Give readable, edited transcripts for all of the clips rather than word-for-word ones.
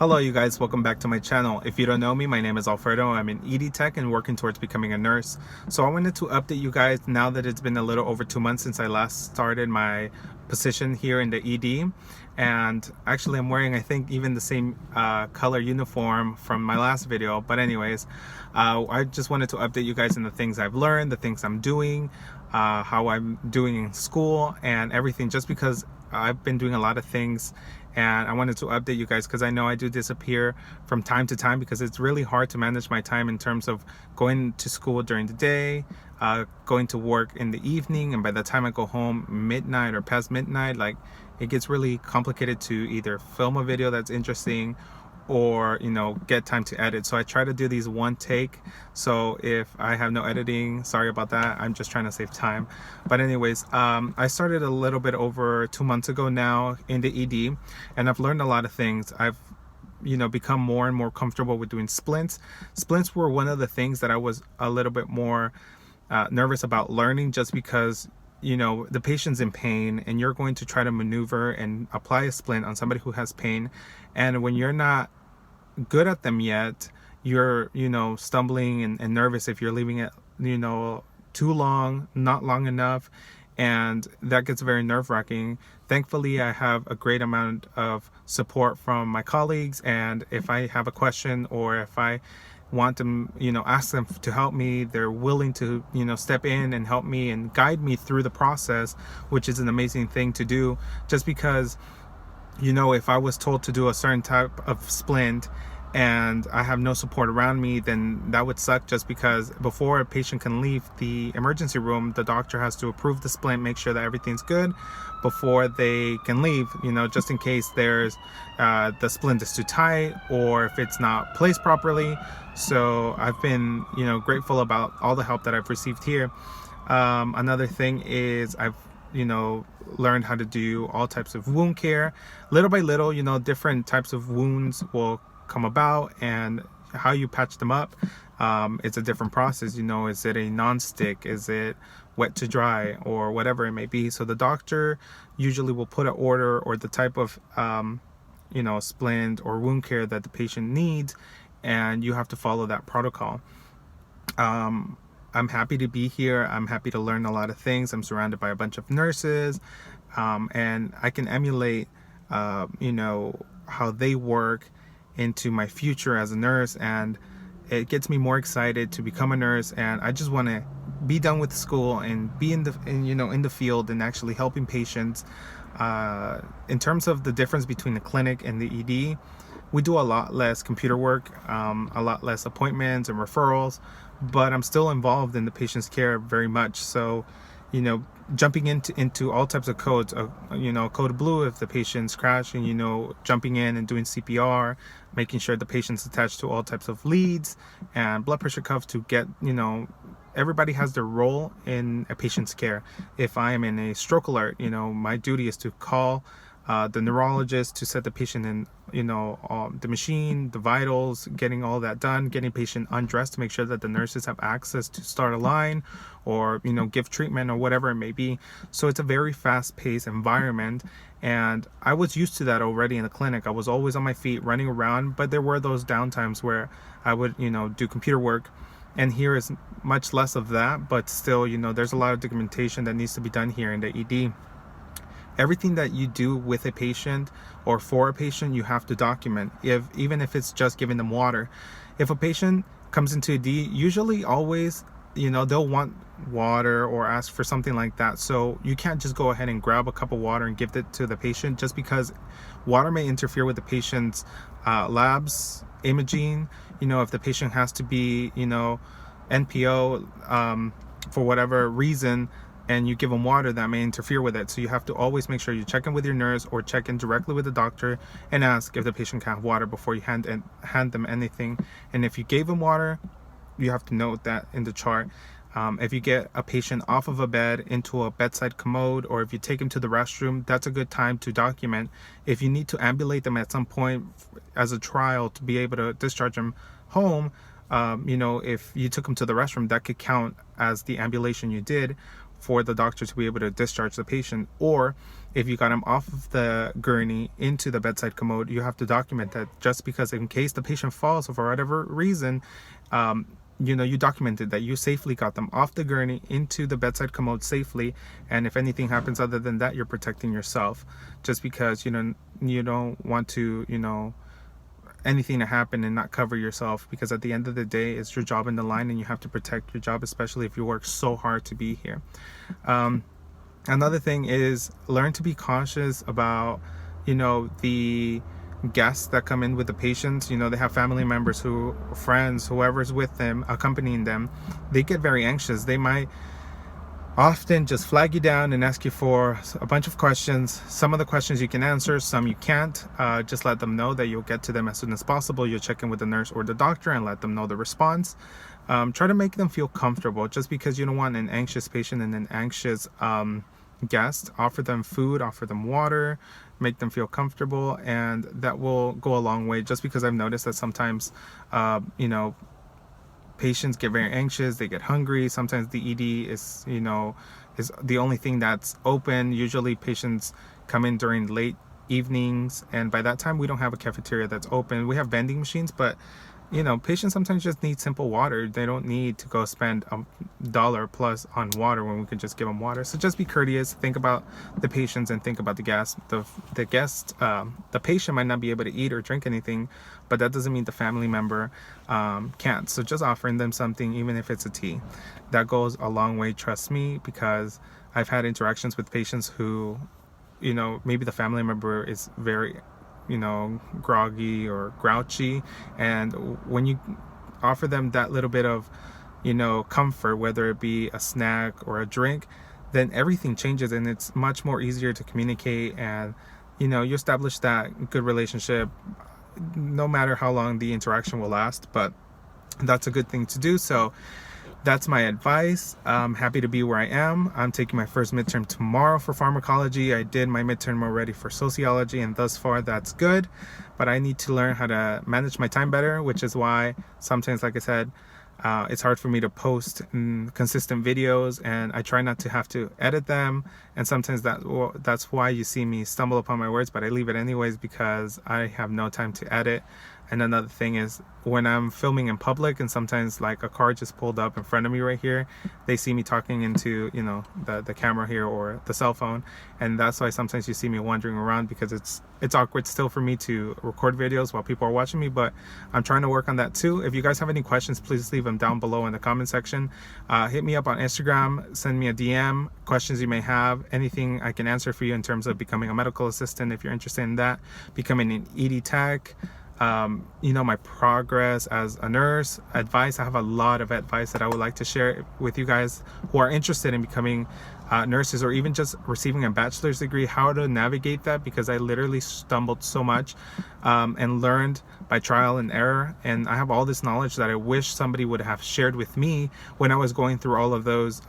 Hello you guys, welcome back to my channel. If you don't know me, my name is Alfredo. I'm an ED tech and working towards becoming a nurse. So I wanted to update you guys now that it's been a little over 2 months since I last started my position here in the ED. And actually I'm wearing, I think, even the same color uniform from my last video. But anyways, I just wanted to update you guys on the things I've learned, the things I'm doing, how I'm doing in school and everything, just because I've been doing a lot of things and I wanted to update you guys because I know I do disappear from time to time because it's really hard to manage my time in terms of going to school during the day, going to work in the evening, and by the time I go home midnight or past midnight, like, it gets really complicated to either film a video that's interesting or, you know, get time to edit. So I try to do these one take. So if I have no editing, sorry about that. I'm just trying to save time. But anyways, I started a little bit over 2 months ago now in the ED, and I've learned a lot of things. I've become more and more comfortable with doing splints. Splints were one of the things that I was a little bit more nervous about learning, just because the patient's in pain and you're going to try to maneuver and apply a splint on somebody who has pain, and when you're not good at them yet, you're stumbling and nervous if you're leaving it too long, not long enough, and that gets very nerve-wracking. Thankfully, I have a great amount of support from my colleagues, and if I have a question or if I want to ask them to help me, they're willing to step in and help me and guide me through the process, which is an amazing thing to do. Just because if I was told to do a certain type of splint and I have no support around me, then that would suck, just because before a patient can leave the emergency room, the doctor has to approve the splint, make sure that everything's good before they can leave, just in case there's the splint is too tight or if it's not placed properly. So I've been grateful about all the help that I've received here. Another thing is I've learned how to do all types of wound care. Little by little, different types of wounds will come about, and how you patch them up, it's a different process. Is it a non-stick, is it wet to dry, or whatever it may be. So the doctor usually will put an order or the type of splint or wound care that the patient needs, and you have to follow that protocol. I'm happy to be here. I'm happy to learn a lot of things. I'm surrounded by a bunch of nurses, and I can emulate how they work into my future as a nurse, and it gets me more excited to become a nurse. And I just want to be done with school and be in the field and actually helping patients. In terms of the difference between the clinic and the ED, we do a lot less computer work, a lot less appointments and referrals, but I'm still involved in the patient's care very much. So jumping into all types of codes, code blue if the patient's crashing, jumping in and doing CPR, making sure the patient's attached to all types of leads and blood pressure cuffs to get, everybody has their role in a patient's care. If I am in a stroke alert, my duty is to call the neurologist to set the patient in, the machine, the vitals, getting all that done, getting patient undressed to make sure that the nurses have access to start a line or, give treatment or whatever it may be. So it's a very fast-paced environment, and I was used to that already in the clinic. I was always on my feet running around, but there were those downtimes where I would, do computer work. And here is much less of that, but still, there's a lot of documentation that needs to be done here in the ED. Everything that you do with a patient or for a patient, you have to document, even if it's just giving them water. If a patient comes into ED, usually always, they'll want water or ask for something like that. So you can't just go ahead and grab a cup of water and give it to the patient, just because water may interfere with the patient's labs, imaging. If the patient has to be, NPO for whatever reason, and you give them water, that may interfere with it. So you have to always make sure you check in with your nurse or check in directly with the doctor and ask if the patient can have water before you hand them anything. And if you gave them water, you have to note that in the chart. If you get a patient off of a bed into a bedside commode, or if you take him to the restroom, that's a good time to document. If you need to ambulate them at some point as a trial to be able to discharge them home, if you took them to the restroom, that could count as the ambulation you did. for the doctor to be able to discharge the patient. Or if you got him off of the gurney into the bedside commode, you have to document that, just because in case the patient falls for whatever reason, you documented that you safely got them off the gurney into the bedside commode safely, and if anything happens other than that, you're protecting yourself, just because you don't want to anything to happen and not cover yourself, because at the end of the day, it's your job in the line and you have to protect your job, especially if you work so hard to be here. Another thing is learn to be cautious about the guests that come in with the patients. They have family members, friends, whoever's with them, accompanying them. They get very anxious. They might often just flag you down and ask you for a bunch of questions. Some of the questions you can answer, some you can't. Just let them know that you'll get to them as soon as possible. You'll check in with the nurse or the doctor and let them know the response. Try to make them feel comfortable. Just because you don't want an anxious patient and an anxious guest, offer them food, offer them water, make them feel comfortable, and that will go a long way. Just because I've noticed that sometimes patients get very anxious, they get hungry. Sometimes the ED is the only thing that's open. Usually patients come in during late evenings, and by that time we don't have a cafeteria that's open. We have vending machines, but patients sometimes just need simple water. They don't need to go spend $1 plus on water when we can just give them water. So just be courteous. Think about the patients and think about the guest. The patient might not be able to eat or drink anything, but that doesn't mean the family member can't. So just offering them something, even if it's a tea, that goes a long way. Trust me, because I've had interactions with patients who, maybe the family member is very groggy or grouchy, and when you offer them that little bit of comfort, whether it be a snack or a drink, then everything changes and it's much more easier to communicate, and you establish that good relationship no matter how long the interaction will last. But that's a good thing to do. So that's my advice. I'm happy to be where I am. I'm taking my first midterm tomorrow for pharmacology. I did my midterm already for sociology, and thus far that's good. But I need to learn how to manage my time better, which is why sometimes, like I said, it's hard for me to post consistent videos, and I try not to have to edit them. And sometimes that's why you see me stumble upon my words, but I leave it anyways because I have no time to edit. And another thing is when I'm filming in public, and sometimes like a car just pulled up in front of me right here, they see me talking into the camera here or the cell phone, and that's why sometimes you see me wandering around, because it's awkward still for me to record videos while people are watching me. But I'm trying to work on that too. If you guys have any questions, please leave them down below in the comment section. Hit me up on Instagram, send me a DM, questions you may have, anything I can answer for you in terms of becoming a medical assistant if you're interested in that, becoming an ED tech, my progress as a nurse, advice. I have a lot of advice that I would like to share with you guys who are interested in becoming nurses, or even just receiving a bachelor's degree, how to navigate that, because I literally stumbled so much and learned by trial and error. And I have all this knowledge that I wish somebody would have shared with me when I was going through all of those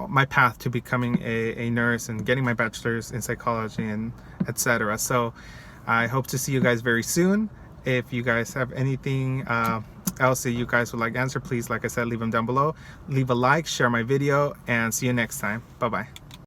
my path to becoming a nurse and getting my bachelor's in psychology and etc. So I hope to see you guys very soon. If you guys have anything else that you guys would like to answer, please, like I said, leave them down below. Leave a like, share my video, and see you next time. Bye bye.